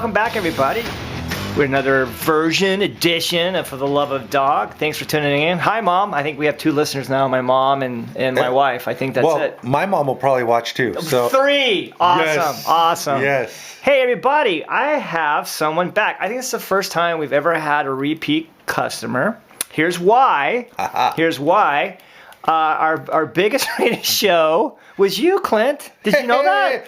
welcome back, everybody. We're another edition of For the Love of Dog. Thanks for tuning in. Hi, Mom. I think we have 2 listeners now, my mom and my wife. I think that's it. My mom will probably watch too. So 3! Awesome. Yes. Hey, everybody. I have someone back. I think it's the first time we've ever had a repeat customer. Here's why. Our biggest rated show was you, Clint. Did you know that?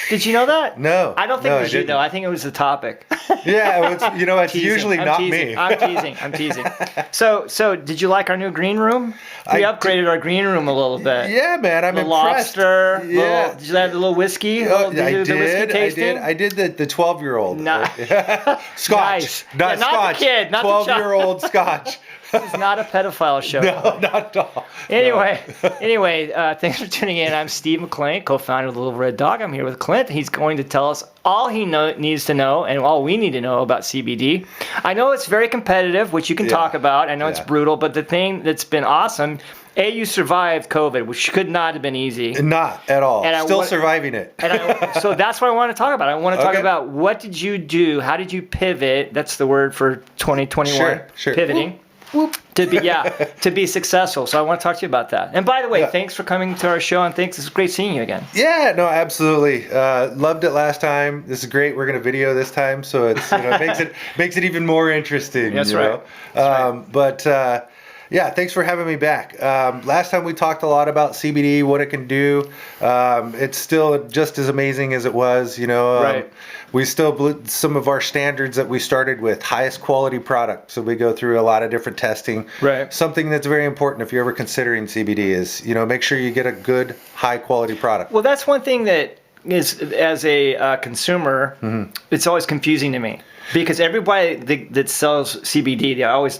Did you know that? No. I don't think it was you, though. I think it was the topic. Yeah, it's usually not me. I'm teasing. So did you like our new green room? We upgraded our green room a little bit. Yeah, man, I'm impressed. Lobster. Yeah. Did you have a little whiskey? I did the 12-year-old. Scotch. Nice. Not Scotch. The kid, not the child. 12-year-old Scotch. This is not a pedophile show. No, not at all. Anyway, thanks for tuning in. I'm Steve McClain, co-founder of the Little Red Dog. I'm here with Clint. He's going to tell us all he needs to know and all we need to know about CBD. I know it's very competitive, which you can talk about. I know it's brutal, but the thing that's been awesome, you survived COVID, which could not have been easy. Not at all. Still surviving it. So that's what I want to talk about. I want to talk about what did you do? How did you pivot? That's the word for 2021. Sure. Pivoting. Whoop. To be successful. So I want to talk to you about that. And by the way, thanks for coming to our show, and thanks. It's great seeing you again. Yeah, no, absolutely. Loved it last time. This is great. We're going to video this time, so it's makes it even more interesting. That's right. Yeah, thanks for having me back. Last time we talked a lot about CBD, what it can do. It's still just as amazing as it was, Right. We still blew some of our standards that we started with, highest quality product. So we go through a lot of different testing. Right. Something that's very important if you're ever considering CBD is, make sure you get a good, high quality product. Well, that's one thing that is, as a consumer, it's always confusing to me. Because everybody that sells CBD,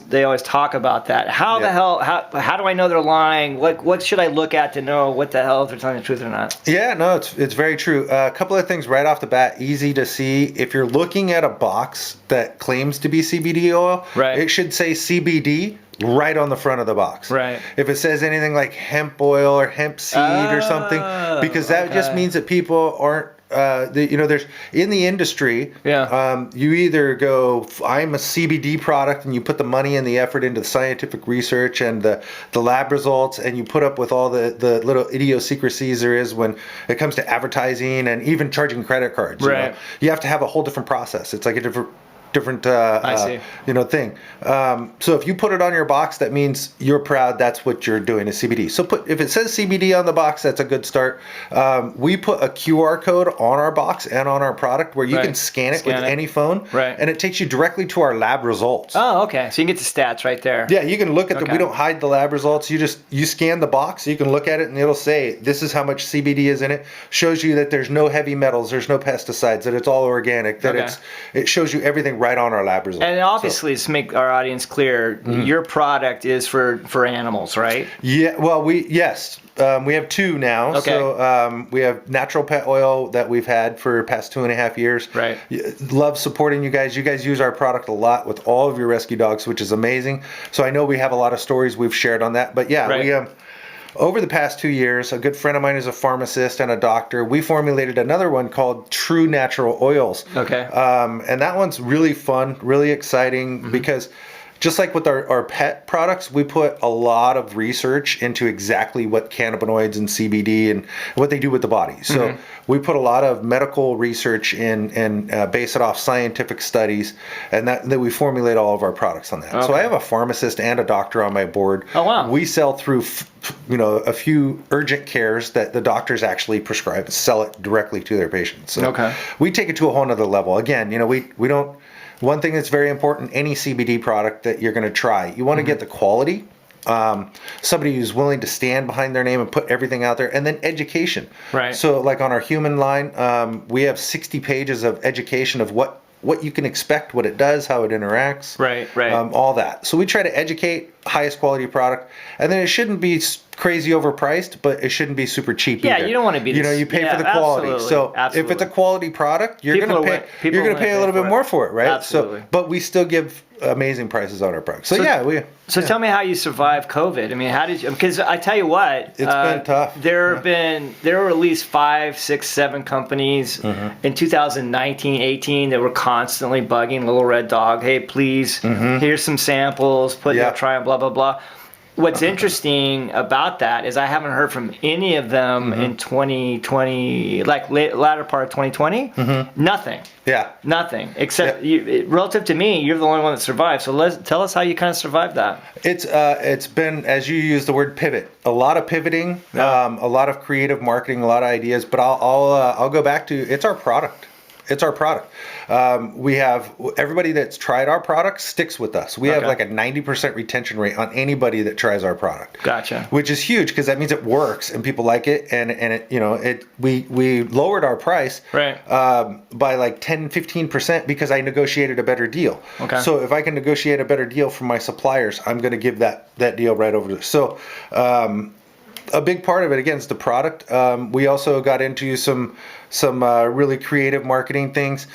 they always talk about that. How the hell? How do I know they're lying? What should I look at to know what the hell if they're telling the truth or not? Yeah, no, it's very true. A couple of things right off the bat, easy to see. If you're looking at a box that claims to be CBD oil, it should say CBD right on the front of the box. Right. If it says anything like hemp oil or hemp seed or something, because that just means that people aren't. There's in the industry. You either go, I'm a CBD product, and you put the money and the effort into the scientific research and the lab results, and you put up with all the little idiosyncrasies there is when it comes to advertising and even charging credit cards. You have to have a whole different process. It's like a different thing. So if you put it on your box, that means you're proud that's what you're doing is CBD. So if it says CBD on the box, that's a good start. We put a QR code on our box and on our product where you can scan it with any phone, and it takes you directly to our lab results. Oh, okay. So you can get the stats right there. Yeah, you can look at we don't hide the lab results. You scan the box, so you can look at it, and it'll say this is how much CBD is in it. Shows you that there's no heavy metals, there's no pesticides, that it's all organic, that it shows you everything right on our lab results. And obviously, to make our audience clear, your product is for animals, right? Yeah. Well, we have 2 now. Okay. So we have natural pet oil that we've had for the past 2.5 years. Right. Love supporting you guys. You guys use our product a lot with all of your rescue dogs, which is amazing. So I know we have a lot of stories we've shared on that. But we over the past 2 years, a good friend of mine is a pharmacist and a doctor. We formulated another one called True Natural Oils. Okay. And that one's really fun, really exciting because just like with our pet products, we put a lot of research into exactly what cannabinoids and CBD and what they do with the body. So we put a lot of medical research in and base it off scientific studies, and that we formulate all of our products on that. Okay. So I have a pharmacist and a doctor on my board. Oh, wow. We sell through a few urgent cares that the doctors actually prescribe and sell it directly to their patients. So we take it to a whole nother level. Again, we don't. One thing that's very important, any CBD product that you're going to try, you want to get the quality, somebody who's willing to stand behind their name and put everything out there, and then education. Right. So like on our human line, we have 60 pages of education of what you can expect, what it does, how it interacts. Right. All that. So we try to educate, highest quality product, and then it shouldn't be crazy overpriced, but it shouldn't be super cheap either. You don't want to be you know, you pay for the quality. So if it's a quality product, you're going to pay a little bit more for it, right? Absolutely. So, but we still give amazing prices on our products. So tell me how you survived COVID. I mean, how did you? Because I tell you what, it's been tough. There were at least 5, 6, 7 companies in 2019, 18 that were constantly bugging Little Red Dog. Hey, please, here's some samples. Try and blah blah blah. What's interesting about that is I haven't heard from any of them in 2020, like latter part of 2020. Nothing. Yeah. Nothing. Except relative to me, you're the only one that survived. So tell us how you kind of survived that. It's been, as you use the word pivot, a lot of pivoting, a lot of creative marketing, a lot of ideas. But I'll go back to it's our product. It's our product. We have everybody that's tried our product sticks with us. We have like a 90% retention rate on anybody that tries our product. Gotcha. Which is huge because that means it works and people like it. And it we lowered our price by like 10-15% because I negotiated a better deal. Okay. So if I can negotiate a better deal from my suppliers, I'm going to give that deal right over there. So a big part of it again is the product. We also got into some really creative marketing things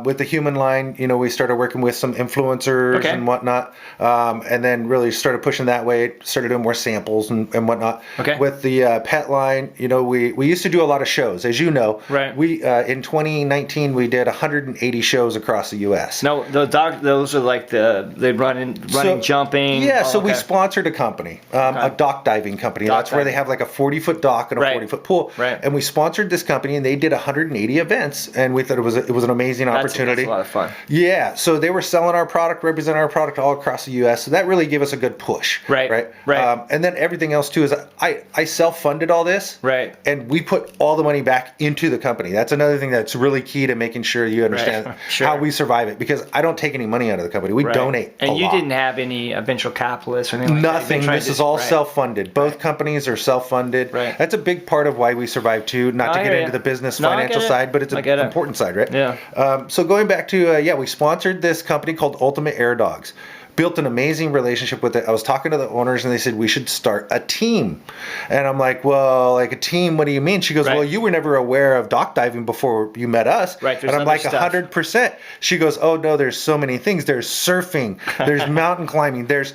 with the human line. We started working with some influencers and whatnot, and then really started pushing that way. Started doing more samples and whatnot. With the pet line, we used to do a lot of shows, as you know. Right. We in 2019 we did 180 shows across the U.S. No, those are like they running, jumping. Yeah, so we sponsored a company, a dock diving company. That's where they have like a 40-foot dock and a 40-foot pool. Right. And we sponsored this company, and they did 180 events, and we thought it was an amazing opportunity. That's a lot of fun. Yeah, so they were selling our product, representing our product all across the U.S. So that really gave us a good push. Right. And then everything else too is I self-funded all this. Right. And we put all the money back into the company. That's another thing that's really key to making sure you understand how we survive it, because I don't take any money out of the company. We donate. And you didn't have any venture capitalists or anything like that? Nothing. This is all self-funded. Both companies are self-funded. Right. That's a big part of why we survive too. Not to get into the business financial side, but it's an important side, right? Yeah. So going back to we sponsored this company called Ultimate Air Dogs. Built an amazing relationship with it. I was talking to the owners, and they said we should start a team. And I'm like, well, like a team? What do you mean? She goes, well, you were never aware of dock diving before you met us. Right. And I'm like, 100%. She goes, oh no, there's so many things. There's surfing. There's mountain climbing. There's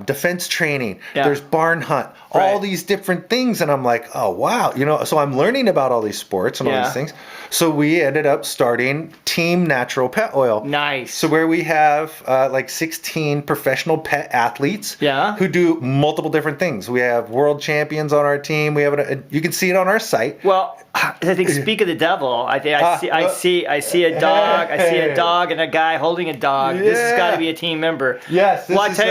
defense training. Yeah. There's barn hunt. All these different things. And I'm like, oh wow. So I'm learning about all these sports and all these things. So we ended up starting Team Natural Pet Oil. Nice. So where we have like 16 professional pet athletes who do multiple different things. We have world champions on our team. We have you can see it on our site. Well, I think speak of the devil. I see a dog. I see a dog and a guy holding a dog. This has got to be a team member. Yes. I tell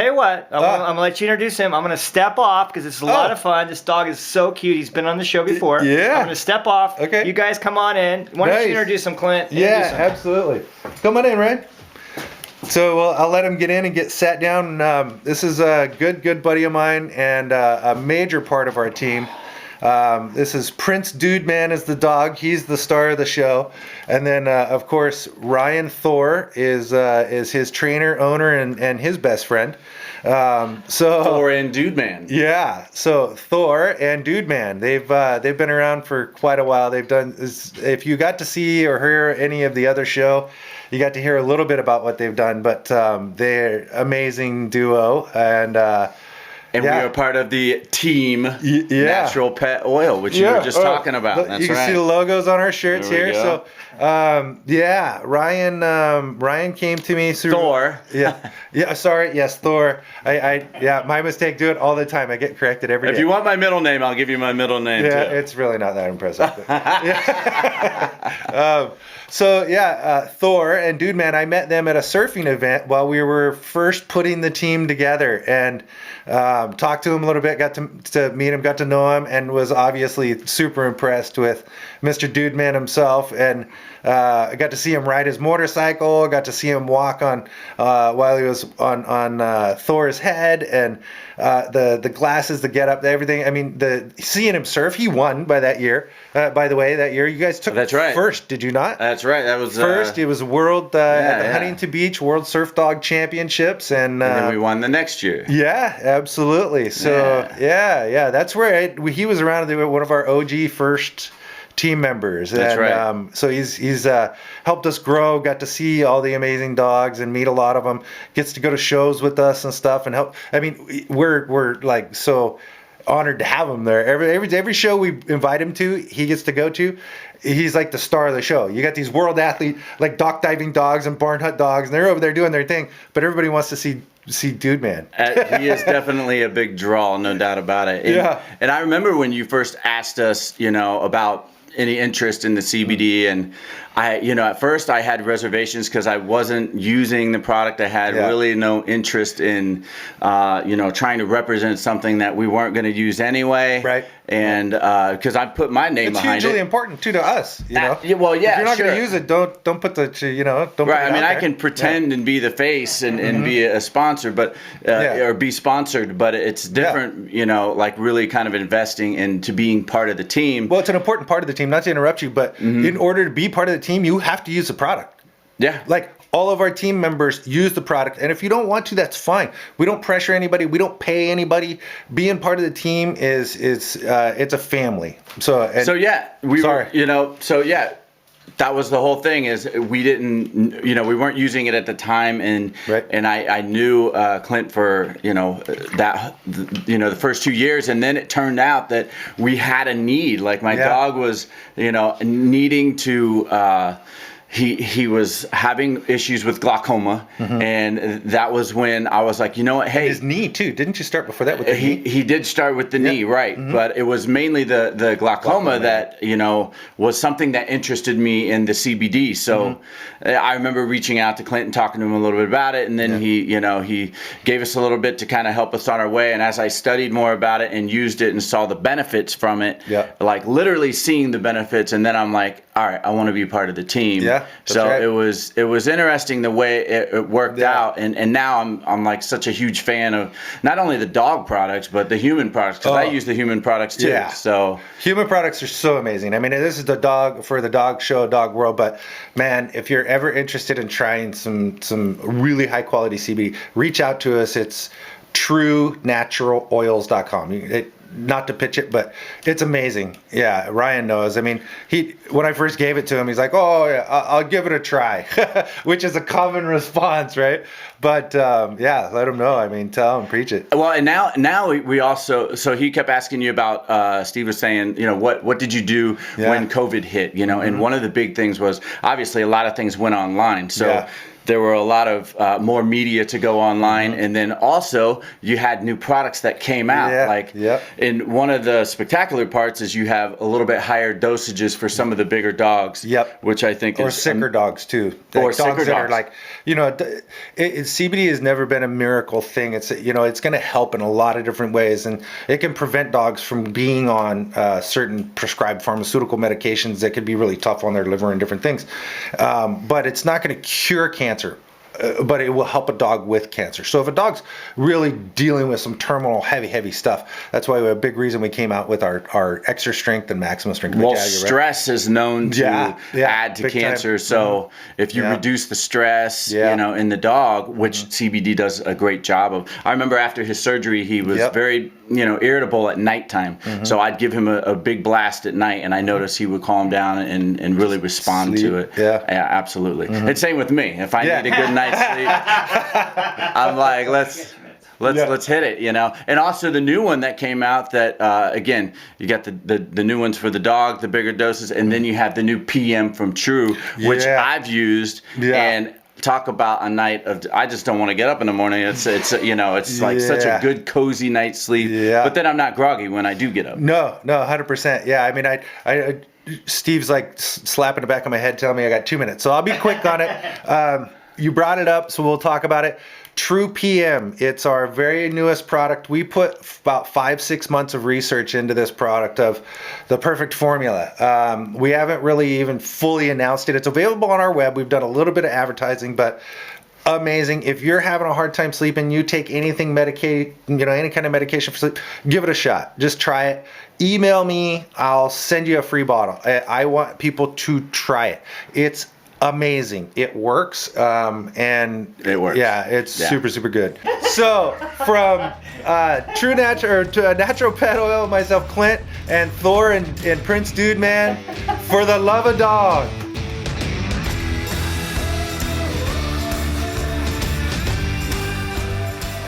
you what. I'm gonna let you introduce him. I'm gonna step off because it's a lot of fun. This dog is so cute. He's been on the show before. Yeah. I'm gonna step off. Okay. You guys come on in. Why don't you introduce him, Clint? Yeah, absolutely. Come on in, Ryan. So I'll let him get in and get sat down. This is a good buddy of mine and a major part of our team. This is Prince Dude Man is the dog. He's the star of the show. And then, of course, Ryan Thor is his trainer, owner, and his best friend. Thor and Dude Man. Yeah. So Thor and Dude Man, they've been around for quite a while. They've done. If you got to see or hear any of the other show, you got to hear a little bit about what they've done. But they're amazing duo and. And we are part of the Team Natural Pet Oil, which you were just talking about. That's you can see the logos on our shirts here. Go. So, Ryan came to me through Thor. Sorry. Yes, Thor. My mistake. Do it all the time. I get corrected every day. If you want my middle name, I'll give you my middle name too. It's really not that impressive. Thor and Dude Man, I met them at a surfing event while we were first putting the team together, and Talked to him a little bit, got to meet him, got to know him, and was obviously super impressed with Mr. Dude Man himself. And I got to see him ride his motorcycle. Got to see him walk on while he was on Thor's head, and the glasses, the getup, everything. I mean, seeing him surf, he won by that year. By the way, that year you guys took first, did you not? That's right. That was first. It was World at the Huntington Beach World Surf Dog Championships, and then we won the next year. Yeah, absolutely. So yeah, that's where he was around. One of our OG first team members. That's right. So he's helped us grow. Got to see all the amazing dogs and meet a lot of them. Gets to go to shows with us and stuff and help. I mean, we're like so honored to have him there. Every show we invite him to, he gets to go to. He's like the star of the show. You got these world athlete, like dock diving dogs and barn hut dogs, and they're over there doing their thing. But everybody wants to see Dude Man. He is definitely a big draw, no doubt about it. And I remember when you first asked us, about any interest in the CBD, and I, at first I had reservations because I wasn't using the product. I had really no interest in, trying to represent something that we weren't going to use anyway. Right. And because I put my name behind it. It's hugely important too to us, Well, yeah. If you're not going to use it, don't put the, don't. Put right. it I mean, out I there. can pretend and be the face and be a sponsor, but or be sponsored, but it's different. Like really kind of investing into being part of the team. Well, it's an important part of the team. Not to interrupt you, but in order to be part of the team, you have to use the product. Yeah. Like all of our team members use the product, and if you don't want to, that's fine. We don't pressure anybody. We don't pay anybody. Being part of the team is it's a family. That was the whole thing. Is we didn't, we weren't using it at the time, and I knew Clint for the first 2 years, and then it turned out that we had a need. Like my dog was needing to. He was having issues with glaucoma, and that was when I was like, you know what, hey. His knee, too. Didn't you start before that with the knee? He did start with the knee, right. But it was mainly the glaucoma that, was something that interested me in the CBD. So I remember reaching out to Clint and talking to him a little bit about it, and then he gave us a little bit to kind of help us on our way. And as I studied more about it and used it and saw the benefits from it, like literally seeing the benefits, and then I'm like, all right, I want to be part of the team. Yeah. So it was interesting the way it worked out, and now I'm like such a huge fan of not only the dog products but the human products, because I use the human products too. Yeah. So human products are so amazing. I mean, this is the dog show, Dog World, but man, if you're ever interested in trying some really high quality CBD, reach out to us. It's truenaturaloils.com. Not to pitch it, but it's amazing. Yeah, Ryan knows. I mean, when I first gave it to him, he's like, "Oh yeah, I'll give it a try," which is a common response, right? But let him know. I mean, tell him, preach it. Well, and now we also. So he kept asking you about. Steve was saying, what did you do when COVID hit? And one of the big things was obviously a lot of things went online. So. There were a lot of more media to go online, and then also you had new products that came out. And one of the spectacular parts is you have a little bit higher dosages for some of the bigger dogs. Which I think is sicker dogs too. Or sicker dogs. Are like, CBD has never been a miracle thing. It's it's going to help in a lot of different ways, and it can prevent dogs from being on certain prescribed pharmaceutical medications that could be really tough on their liver and different things. But it's not going to cure cancer. But it will help a dog with cancer. So if a dog's really dealing with some terminal heavy stuff, that's why a big reason we came out with our extra strength and maximum strength. Well, stress is known to add to cancer. So if you reduce the stress, in the dog, which CBD does a great job of. I remember after his surgery, he was very irritable at nighttime. So I'd give him a big blast at night, and I noticed he would calm down and really respond to it. Yeah, absolutely. And same with me. If I need a good night's sleep, I'm like, let's hit it, And also the new one that came out that, again, you got the new ones for the dog, the bigger doses, and then you have the new PM from True, which I've used, and talk about a night of, I just don't want to get up in the morning. It's like such a good, cozy night's sleep. But then I'm not groggy when I do get up. No, 100%. Yeah, I mean, I Steve's like slapping the back of my head telling me I got 2 minutes. So I'll be quick on it. You brought it up, so we'll talk about it. True PM. It's our very newest product. We put about 5-6 months of research into this product of the perfect formula. We haven't really even fully announced it. It's available on our web. We've done a little bit of advertising, but amazing. If you're having a hard time sleeping, you take anything any kind of medication for sleep, give it a shot. Just try it. Email me. I'll send you a free bottle. I want people to try it. It's amazing. It works. And it works. Yeah, it's super, super good. So from True Natural to Natural Pet Oil, myself, Clint, and Thor and Prince Dude Man, for the love of dog.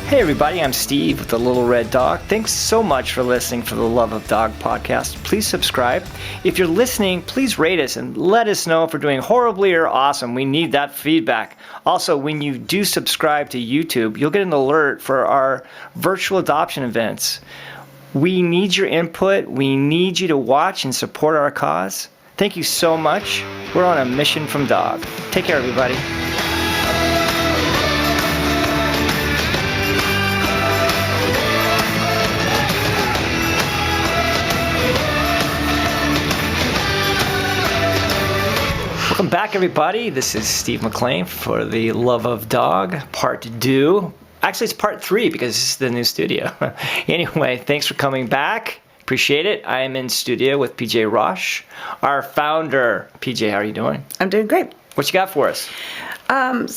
Hey everybody, I'm Steve with the Little Red Dog. Thanks so much for listening for the Love of Dog podcast. Please subscribe. If you're listening, please rate us and let us know if we're doing horribly or awesome. We need that feedback. Also, when you do subscribe to YouTube, you'll get an alert for our virtual adoption events. We need your input. We need you to watch and support our cause. Thank you so much. We're on a mission from dog. Take care, everybody. Welcome back, everybody. This is Steve McLean for the Love of Dog, part 2. Actually, it's part 3 because this is the new studio. Anyway, thanks for coming back. Appreciate it. I am in studio with PJ Roche, our founder. PJ, how are you doing? I'm doing great. What you got for us?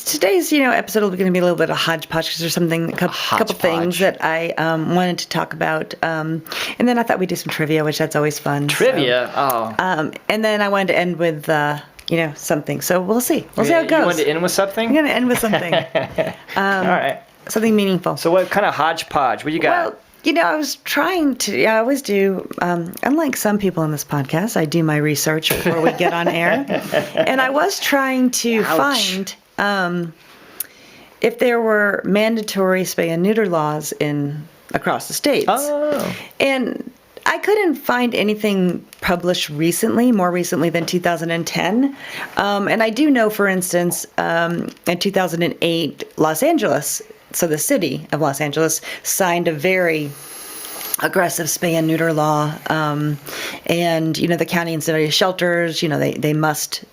Today's episode will be going to be a little bit of hodgepodge because there's a couple things that I wanted to talk about, and then I thought we'd do some trivia, which that's always fun. Trivia? And then I wanted to end with something. So we'll see. We'll see how it goes. You wanted to end with something? I'm going to end with something. All right. Something meaningful. So what kind of hodgepodge? What you got? Well, I was trying to, I always do, unlike some people on this podcast, I do my research before we get on air. And I was trying to find if there were mandatory spay and neuter laws across the states. Oh. And I couldn't find anything published more recently than 2010. And I do know, for instance, in 2008, Los Angeles, so the city of Los Angeles, signed a very aggressive spay and neuter law. And, the county and city shelters, they must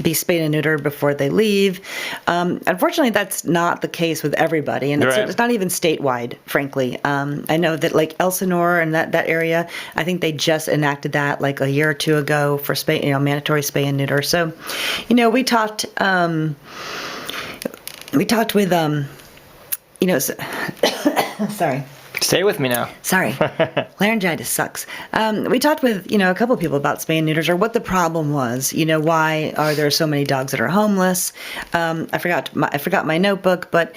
be spayed and neutered before they leave. Unfortunately, that's not the case with everybody, and it's not even statewide, frankly. I know that like Elsinore and that area, I think they just enacted that like a year or two ago for mandatory spay and neuter. So, we talked with sorry. Stay with me now. Sorry. Laryngitis sucks. We talked with, a couple of people about spay and neuters or what the problem was. Why are there so many dogs that are homeless? I forgot my notebook, but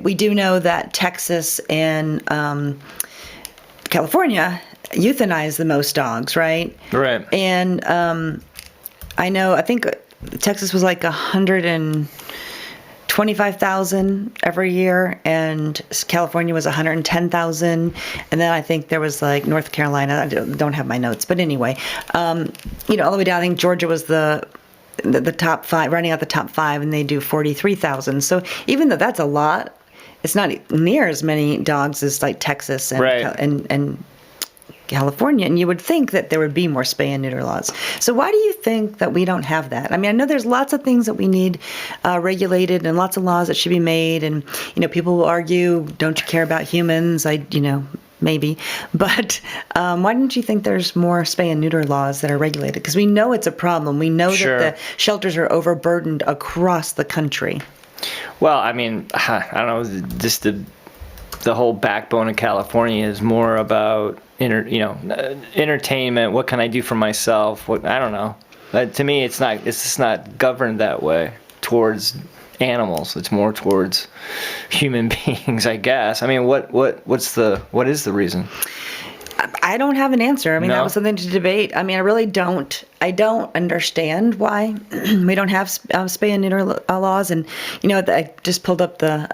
we do know that Texas and California euthanize the most dogs, right? Right. And I think Texas was like 125,000 every year, and California was 110,000, and then I think there was like North Carolina. I don't have my notes, but anyway, all the way down. I think Georgia was the top 5, running out the top 5, and they do 43,000. So even though that's a lot, it's not near as many dogs as like Texas and California, and you would think that there would be more spay and neuter laws. So why do you think that we don't have that? I mean, I know there's lots of things that we need regulated and lots of laws that should be made, and people will argue, don't you care about humans? Maybe, but why don't you think there's more spay and neuter laws that are regulated? Because we know it's a problem. We know that the shelters are overburdened across the country. Well, I mean, I don't know, just the whole backbone of California is more about entertainment. What can I do for myself? I don't know. To me, it's just not governed that way towards animals. It's more towards human beings, I guess. I mean, what is the reason? I don't have an answer. I mean, that was something to debate. I mean, I really don't. I don't understand why we don't have spay and neuter laws. And, I just pulled up the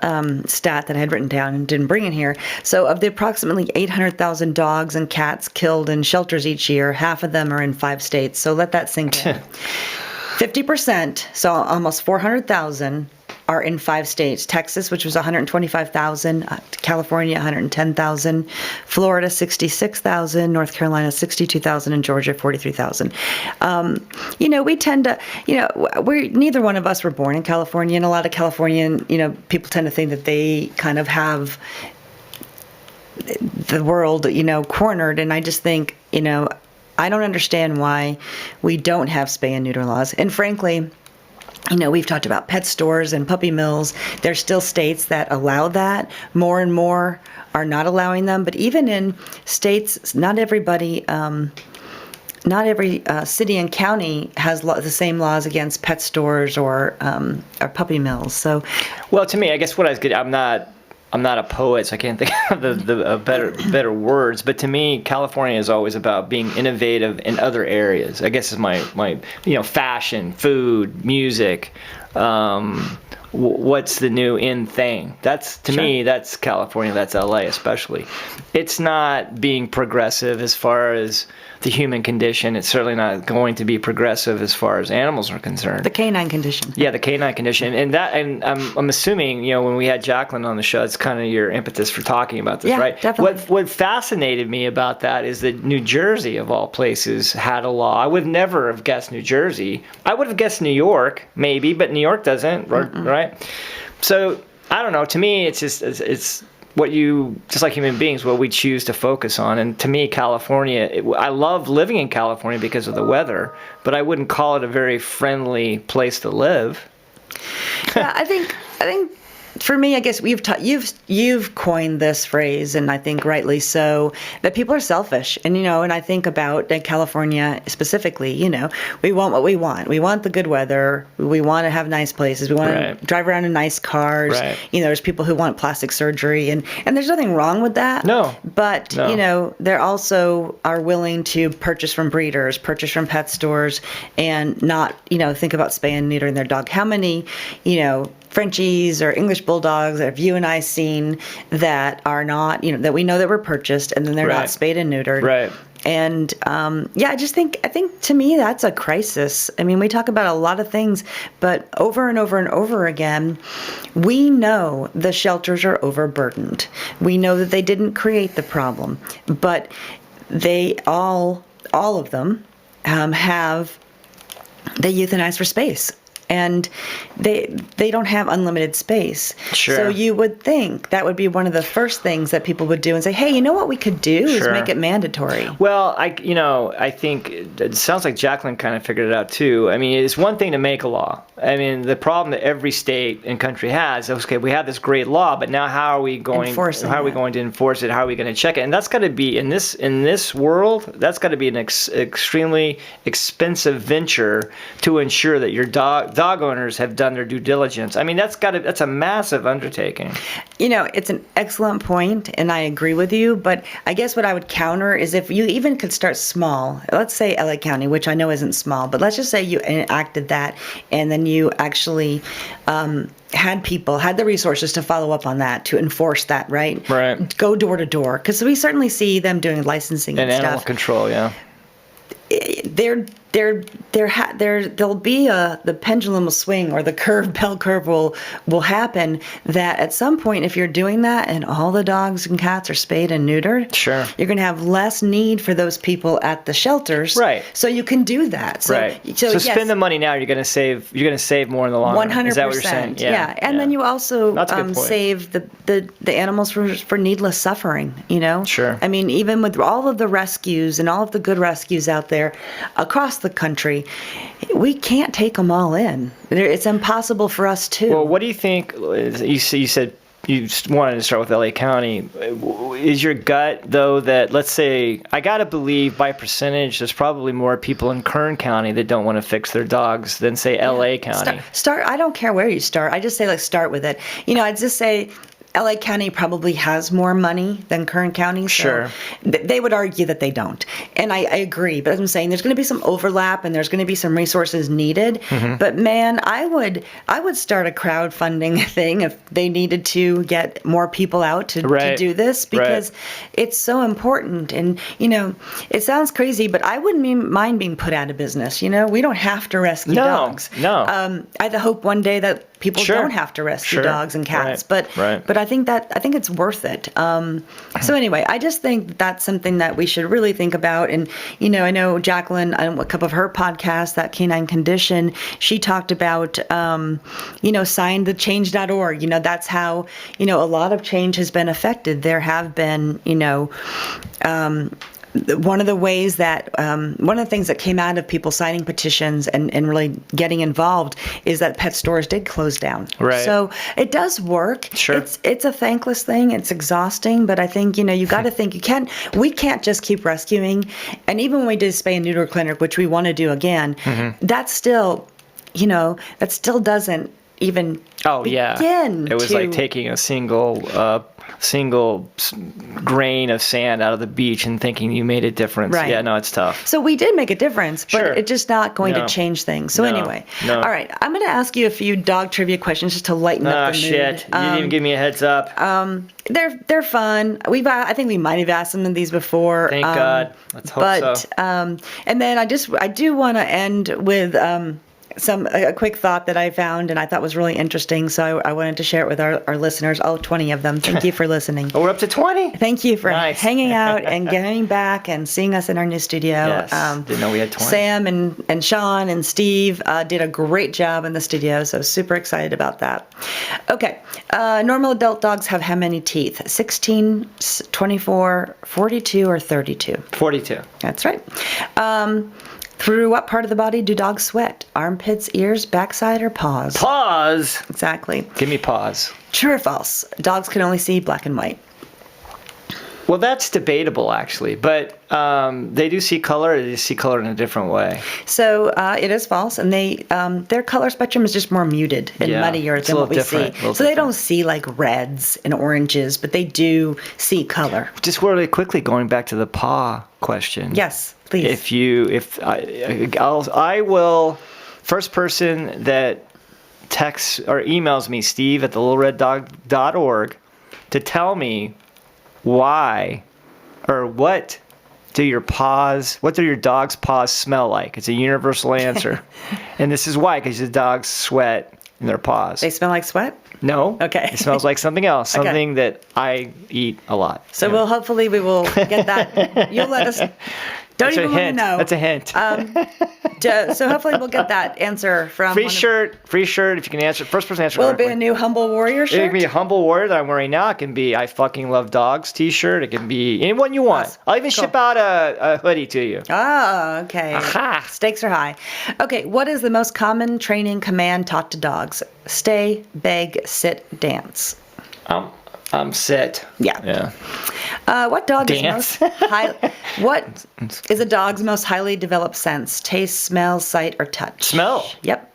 stat that I had written down and didn't bring it here. So of the approximately 800,000 dogs and cats killed in shelters each year, half of them are in 5 states. So let that sink in. 50%, so almost 400,000, are in 5 states: Texas, which was 125,000, California 110,000, Florida 66,000, North Carolina 62,000, and Georgia 43,000. We tend to, neither one of us were born in California, and a lot of Californian, people tend to think that they kind of have the world, cornered. And I just think, I don't understand why we don't have spay and neuter laws. And frankly, we've talked about pet stores and puppy mills. There's still states that allow that. More and more are not allowing them. But even in states, not every city and county has the same laws against pet stores or puppy mills. So, well, to me, I guess what I was getting, I'm not a poet, so I can't think of the better words. But to me, California is always about being innovative in other areas. I guess it's my fashion, food, music. What's the new in thing? That's to me, that's California. That's LA, especially. It's not being progressive as far as the human condition. It's certainly not going to be progressive as far as animals are concerned. The canine condition. Yeah, the canine condition, and I'm assuming when we had Jacqueline on the show, it's kind of your impetus for talking about this, right? Definitely. What fascinated me about that is that New Jersey, of all places, had a law. I would never have guessed New Jersey. I would have guessed New York, maybe, but New York doesn't, right? So I don't know. To me, it's what just like human beings, what we choose to focus on. And to me, California, I love living in California because of the weather, but I wouldn't call it a very friendly place to live. Yeah, I think for me, I guess you've coined this phrase, and I think rightly so, that people are selfish. And and I think about California specifically. We want what we want. We want the good weather. We want to have nice places. We want to drive around in nice cars. Right. There's people who want plastic surgery, and there's nothing wrong with that. No. But they also are willing to purchase from breeders, purchase from pet stores, and not think about spay and neutering their dog. How many Frenchies or English Bulldogs have you and I seen that are not, that we know that were purchased and then they're not spayed and neutered. Right. And I think to me that's a crisis. I mean, we talk about a lot of things, but over and over and over again, we know the shelters are overburdened. We know that they didn't create the problem, but they all of them they euthanize for space. And they don't have unlimited space. Sure. So you would think that would be one of the first things that people would do and say, hey, you know what we could do is make it mandatory. Well, I think it sounds like Jacqueline kind of figured it out too. I mean, it's one thing to make a law. I mean, the problem that every state and country has is, okay, we have this great law, but now how are we going to enforce it? How are we going to check it? And that's got to be in this world, that's got to be an extremely expensive venture to ensure that your dog owners have done their due diligence. I mean, that's a massive undertaking. It's an excellent point, and I agree with you, but I guess what I would counter is if you even could start small. Let's say LA County, which I know isn't small, but let's just say you enacted that, and then you actually had the resources to follow up on that, to enforce that, right? Right. Go door to door, because we certainly see them doing licensing and stuff. Animal control, yeah. There'll be the pendulum will swing, or the bell curve will happen, that at some point, if you're doing that and all the dogs and cats are spayed and neutered, sure, you're going to have less need for those people at the shelters. Right. So you can do that. So yes, spend the money now. You're going to save more in the long run. 100%. Is that what you're saying? Yeah. And then you also save the animals for needless suffering. Sure. I mean, even with all of the rescues and all of the good rescues out there across the country, we can't take them all in. It's impossible for us to. Well, what do you think? You said you wanted to start with LA County. Is your gut, though, that, let's say, I got to believe by percentage, there's probably more people in Kern County that don't want to fix their dogs than, say, LA County? Start. I don't care where you start. I just say, start with it. I'd just say, LA County probably has more money than Kern County. So Sure. They would argue that they don't. And I agree. But as I'm saying, there's going to be some overlap and there's going to be some resources needed. Mm-hmm. But man, I would start a crowdfunding thing if they needed to get more people out to do this, because it's so important. And, it sounds crazy, but I wouldn't mind being put out of business. We don't have to rescue dogs. No. I hope one day that people don't have to rescue dogs and cats, but I think it's worth it. So anyway, I just think that's something that we should really think about. And I know Jacqueline, on a couple of her podcasts, that Canine Condition, she talked about signthechange.org. That's how a lot of change has been affected. There have been one of the ways that one of the things that came out of people signing petitions and really getting involved is that pet stores did close down. Right. So it does work. Sure. It's a thankless thing. It's exhausting, but I think you got to think we can't just keep rescuing. And even when we did Spay and Neuter clinic, which we want to do again, that still doesn't even begin. It was like taking a single grain of sand out of the beach and thinking you made a difference. Right. Yeah, no, it's tough. So we did make a difference, but it's just not going to change things. So anyway, all right, I'm going to ask you a few dog trivia questions just to lighten up the mood. Oh, shit. You didn't even give me a heads up. They're fun. I think we might have asked some of these before. Thank God. Let's hope so. And then I do want to end with a quick thought that I found and I thought was really interesting. So I wanted to share it with our listeners, all 20 of them. Thank you for listening. We're up to 20? Thank you for hanging out and getting back and seeing us in our new studio. Yes, didn't know we had 20. Sam and Sean and Steve did a great job in the studio, so super excited about that. Okay, normal adult dogs have how many teeth? 16, 24, 42, or 32? 42. That's right. Through what part of the body do dogs sweat? Armpits, ears, backside, or paws? Paws. Exactly. Give me paws. True or false? Dogs can only see black and white. Well, that's debatable, actually, but they do see color. They see color in a different way. So it is false, and their color spectrum is just more muted and muddier than what we see. So they don't see like reds and oranges, but they do see color. Just really quickly, going back to the paw question. Yes, please. I will. First person that texts or emails me, steve@thelittlereddog.org, to tell me why or what do your dog's paws smell like? It's a universal answer. And this is why, because the dogs sweat in their paws. They smell like sweat? No. Okay. It smells like something else, something that I eat a lot. So hopefully we will get that. You'll let us. Don't even want to know. That's a hint. So hopefully we'll get that answer from free shirt if you can answer. First person answer. Will it be a new Humble Warrior shirt? It can be a Humble Warrior that I'm wearing now. It can be I fucking love dogs t-shirt. It can be anyone you want. Yes. I'll even ship out a hoodie to you. Oh, okay. Aha. Stakes are high. Okay, what is the most common training command taught to dogs? Stay, beg, sit, dance. Sit. Yeah. What dog Dance. What is a dog's most highly developed sense? Taste, smell, sight, or touch? Smell. Yep.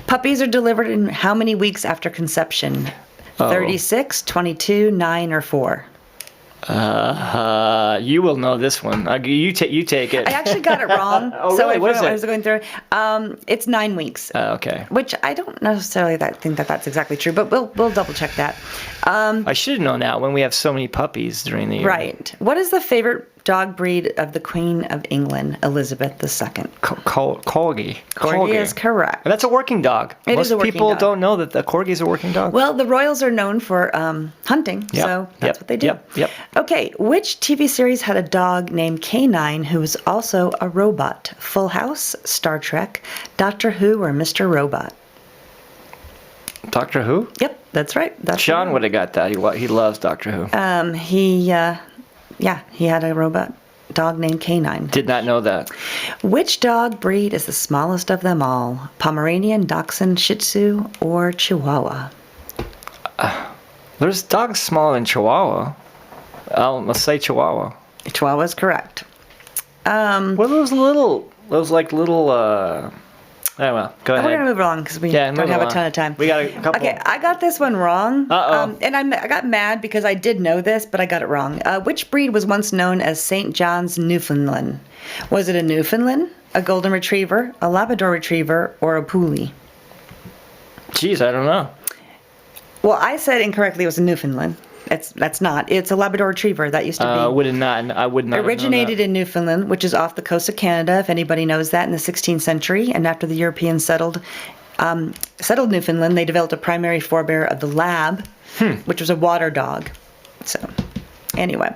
Puppies are delivered in how many weeks after conception? 36, 22, 9, or 4? You will know this one. You take it. I actually got it wrong. Oh, really? What is it? I was going through. It's 9 weeks. Okay. Which I don't necessarily think that's exactly true, but we'll double check that. I should have known that when we have so many puppies during the year. Right. What is the favorite dog breed of the Queen of England, Elizabeth II? Corgi. Corgi is correct. And that's a working dog. Most people don't know that the Corgi is a working dog. Well, the Royals are known for hunting, so that's what they do. Yep. Okay, which TV series had a dog named K9 who was also a robot? Full House, Star Trek, Doctor Who, or Mr. Robot? Doctor Who? Yep, that's right. Sean would have got that. He loves Doctor Who. He had a robot dog named K9. Did not know that. Which dog breed is the smallest of them all? Pomeranian, Dachshund, Shih Tzu, or Chihuahua? There's dogs smaller than Chihuahua. Let's say Chihuahua. Chihuahua is correct. What are those little Oh, well. Go ahead. We're going to move along because we don't have a ton of time. We got a couple. Okay, I got this one wrong. Uh-oh. And I got mad because I did know this, but I got it wrong. Which breed was once known as St. John's Newfoundland? Was it a Newfoundland, a Golden Retriever, a Labrador Retriever, or a Poolie? Jeez, I don't know. Well, I said incorrectly it was a Newfoundland. That's not. It's a Labrador Retriever. That used to be. I would not have Originated known in Newfoundland, which is off the coast of Canada, if anybody knows that, in the 16th century. And after the Europeans settled Newfoundland, they developed a primary forebear of the Lab, which was a water dog. So, anyway,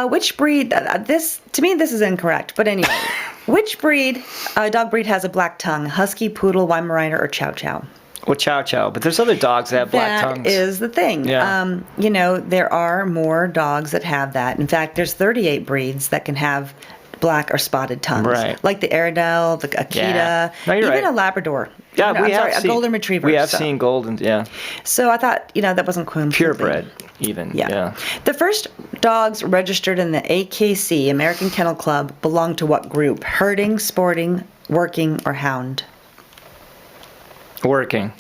which breed? To me, this is incorrect. But anyway, which dog breed has a black tongue? Husky, Poodle, Weimaraner, or Chow Chow? Well, Chow Chow, but there's other dogs that have black tongues. That is the thing. Yeah. There are more dogs that have that. In fact, there's 38 breeds that can have black or spotted tongues. Right. Like the Airedale, the Akita, Yeah. No, you're even right. a Labrador. Yeah, a Golden Retriever. We have seen Golden, yeah. So I thought, that wasn't completely. Purebred, even. Yeah. The first dogs registered in the AKC, American Kennel Club, belonged to what group? Herding, sporting, working, or hound? Working.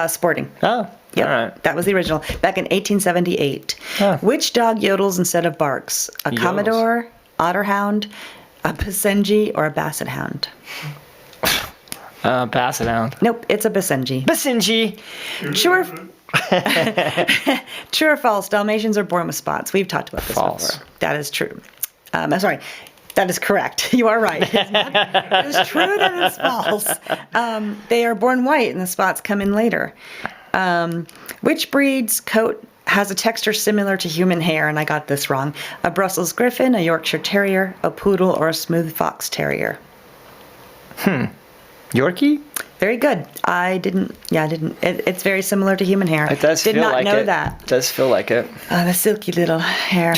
Sporting. Oh, Yep. all right. That was the original, back in 1878. Huh. Which dog yodels instead of barks? A Yodels. Commodore, Otterhound, a Basenji, or a Basset Hound? Basset Hound. Nope, it's a Basenji. Basenji. True or false, Dalmatians are born with spots? We've talked about this False. before. That is true. I'm sorry. That is correct. You are right. It is true that it's false. They are born white and the spots come in later. Which breed's coat has a texture similar to human hair? And I got this wrong. A Brussels Griffon, a Yorkshire Terrier, a Poodle, or a Smooth Fox Terrier? Yorkie? Very good. I didn't. It's very similar to human hair. It does Did feel not like know it. that. It does feel like it. The silky little hair.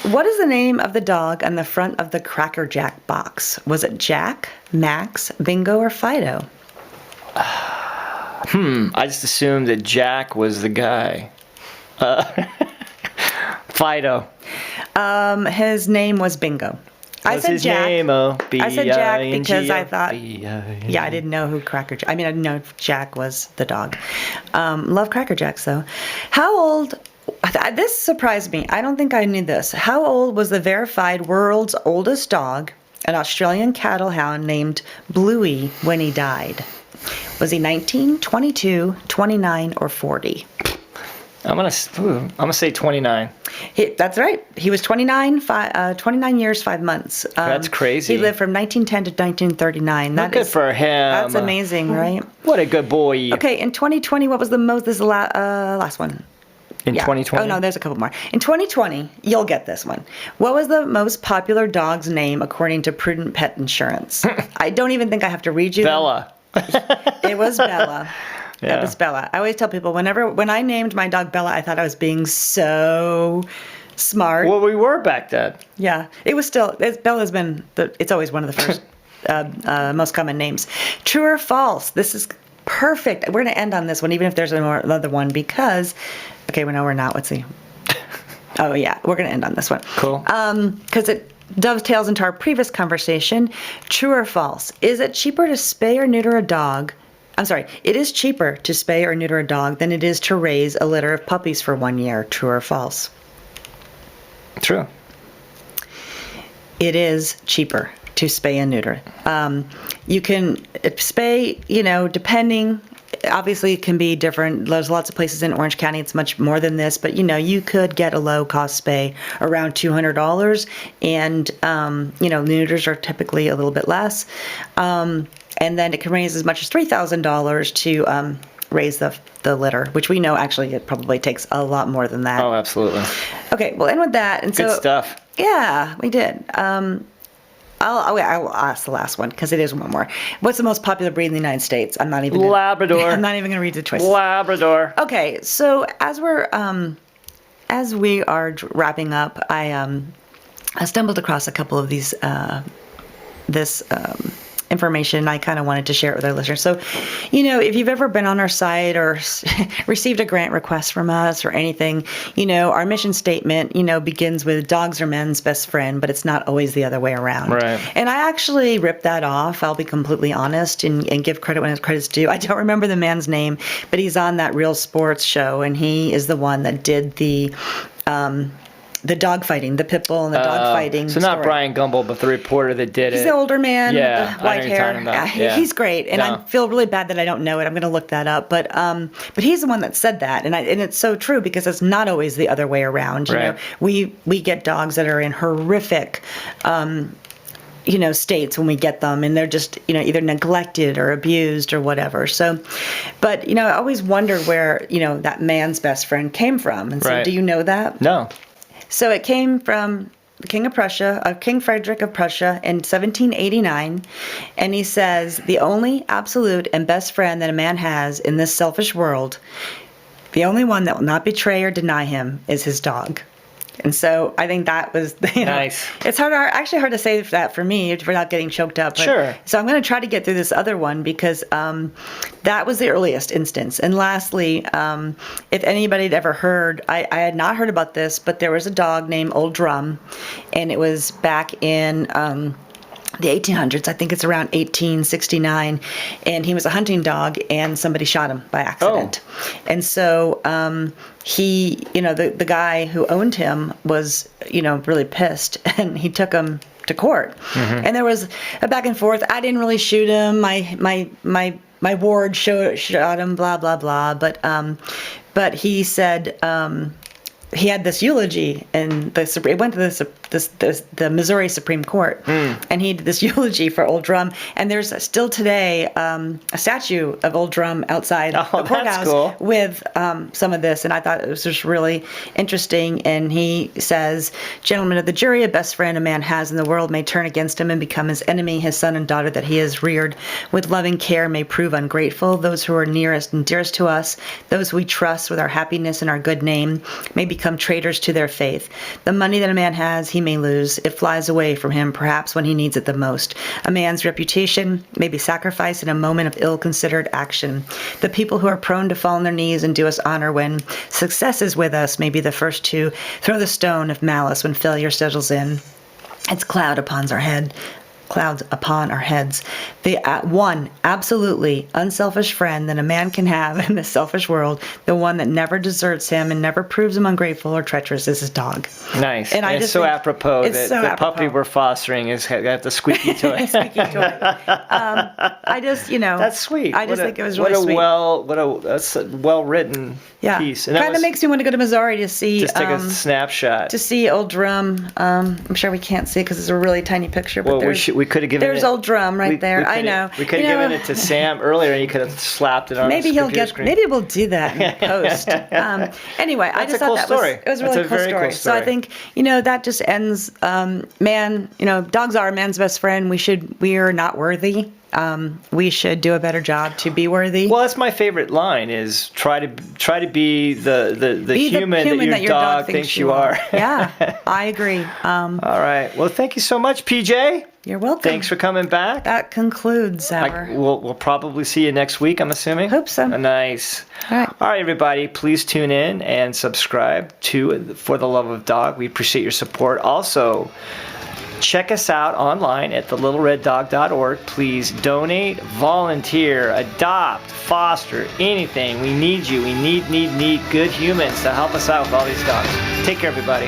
What is the name of the dog on the front of the Cracker Jack box? Was it Jack, Max, Bingo, or Fido? I just assumed that Jack was the guy. Fido. His name was Bingo. I said his Jack. name? I said Jack because I thought. B-I-N-G-O. Yeah, I didn't know who Cracker Jack. I mean, I didn't know if Jack was the dog. Love Cracker Jacks though. How old? This surprised me. I don't think I knew this. How old was the verified world's oldest dog, an Australian cattle hound named Bluey, when he died? Was he 19, 22, 29, or 40? I'm gonna say 29. That's right. He was 29 years, 5 months. That's crazy. He lived from 1910 to 1939. Good for him. That's amazing, right? What a good boy. Okay, in 2020, what was the most? This is the last one. In 2020? Oh, no, there's a couple more. In 2020, you'll get this one. What was the most popular dog's name according to Prudent Pet Insurance? I don't even think I have to read you. Bella. It was Bella. Yeah. That was Bella. I always tell people when I named my dog Bella, I thought I was being so smart. Well, we were back then. Yeah, it was still. Bella's been. It's always one of the first most common names. True or false? This is perfect. We're going to end on this one, even if there's another one, because. Okay, well, no, we're not. Let's see. Oh yeah, we're going to end on this one. Cool. Because it dovetails into our previous conversation. True or false? Is it cheaper to spay or neuter a dog? I'm sorry, it is cheaper to spay or neuter a dog than it is to raise a litter of puppies for 1 year. True or false? True. It is cheaper to spay and neuter. You can spay, depending, obviously it can be different. There's lots of places in Orange County, it's much more than this, but you could get a low cost spay around $200 and, neuters are typically a little bit less. And then it can raise as much as $3,000 to raise the litter, which we know actually it probably takes a lot more than that. Oh, absolutely. Okay, we'll end with that. And Good stuff. Yeah, we did. I'll ask the last one because it is one more. What's the most popular breed in the United States? Labrador. I'm not even going to read the choices. Labrador. Okay, so as we are wrapping up, I stumbled across a couple of these information. I kind of wanted to share it with our listeners. So, if you've ever been on our site or received a grant request from us or anything, our mission statement, begins with dogs are men's best friend, but it's not always the other way around. Right. And I actually ripped that off. I'll be completely honest and give credit when credit's due. I don't remember the man's name, but he's on that Real Sports show, and he is the one that did the dog fighting, the pit bull and the dog fighting. So not story. Brian Gumbel, but the reporter that did it. He's the older man with the I white know you're hair. talking about. Yeah. He's great, and I feel really bad that I don't know it. I'm going to look that up, but he's the one that said that, and it's so true because it's not always the other way around. You know, we get dogs that are in horrific. States when we get them, and they're just, either neglected or abused or whatever. So, but, I always wonder where, that man's best friend came from. And so, do you know that? No. So it came from the King of Prussia, King Frederick of Prussia in 1789. And he says, the only absolute and best friend that a man has in this selfish world, the only one that will not betray or deny him is his dog. And so I think that was, nice. It's actually hard to say that for me without getting choked up. But, sure. So I'm going to try to get through this other one because that was the earliest instance. And lastly, if anybody had ever heard, I had not heard about this, but there was a dog named Old Drum, and it was back in the 1800s. I think it's around 1869, and he was a hunting dog, and somebody shot him by accident. And so he, the guy who owned him was, really pissed, and he took him to court. Mm-hmm. And there was a back and forth. I didn't really shoot him. My ward shot him. Blah blah blah. But he said. He had this eulogy, and it went to the Missouri Supreme Court, and he did this eulogy for Old Drum. And there's still today a statue of Old Drum outside the courthouse with some of this. And I thought it was just really interesting. And he says, "Gentlemen of the jury, a best friend a man has in the world may turn against him and become his enemy. His son and daughter that he has reared with loving care may prove ungrateful. Those who are nearest and dearest to us, those we trust with our happiness and our good name, may become traitors to their faith. The money that a man has, he may lose. It flies away from him, perhaps when he needs it the most. A man's reputation may be sacrificed in a moment of ill-considered action. The people who are prone to fall on their knees and do us honor when success is with us may be the first to throw the stone of malice when failure settles in. It's clouds upon our heads. The one absolutely unselfish friend that a man can have in this selfish world, the one that never deserts him and never proves him ungrateful or treacherous, is his dog." Nice. And it's so apropos that the puppy we're fostering has got the squeaky toy. Squeaky toy. I just, That's sweet. I just think it was really sweet. That's a well-written piece. And kind of makes me want to go to Missouri to see. Just take a snapshot. To see Old Drum. I'm sure we can't see it because it's a really tiny picture. But we could have given there's Old Drum right there. I know. We could have given it to Sam earlier, and he could have slapped it on maybe his screen. Maybe we'll do that in post. Anyway, I just thought it was a really cool story. So I think that just ends. Man, dogs are a man's best friend. We are not worthy. We should do a better job to be worthy. Well, that's my favorite line: is try to be the human that your dog thinks you are. Yeah, I agree. All right. Well, thank you so much, PJ. You're welcome. Thanks for coming back. That concludes our. We'll probably see you next week, I'm assuming. Hope so. Nice. All right, everybody. Please tune in and subscribe to For the Love of Dog. We appreciate your support. Also, check us out online at thelittlereddog.org. Please donate, volunteer, adopt, foster, anything. We need you. We need good humans to help us out with all these dogs. Take care, everybody.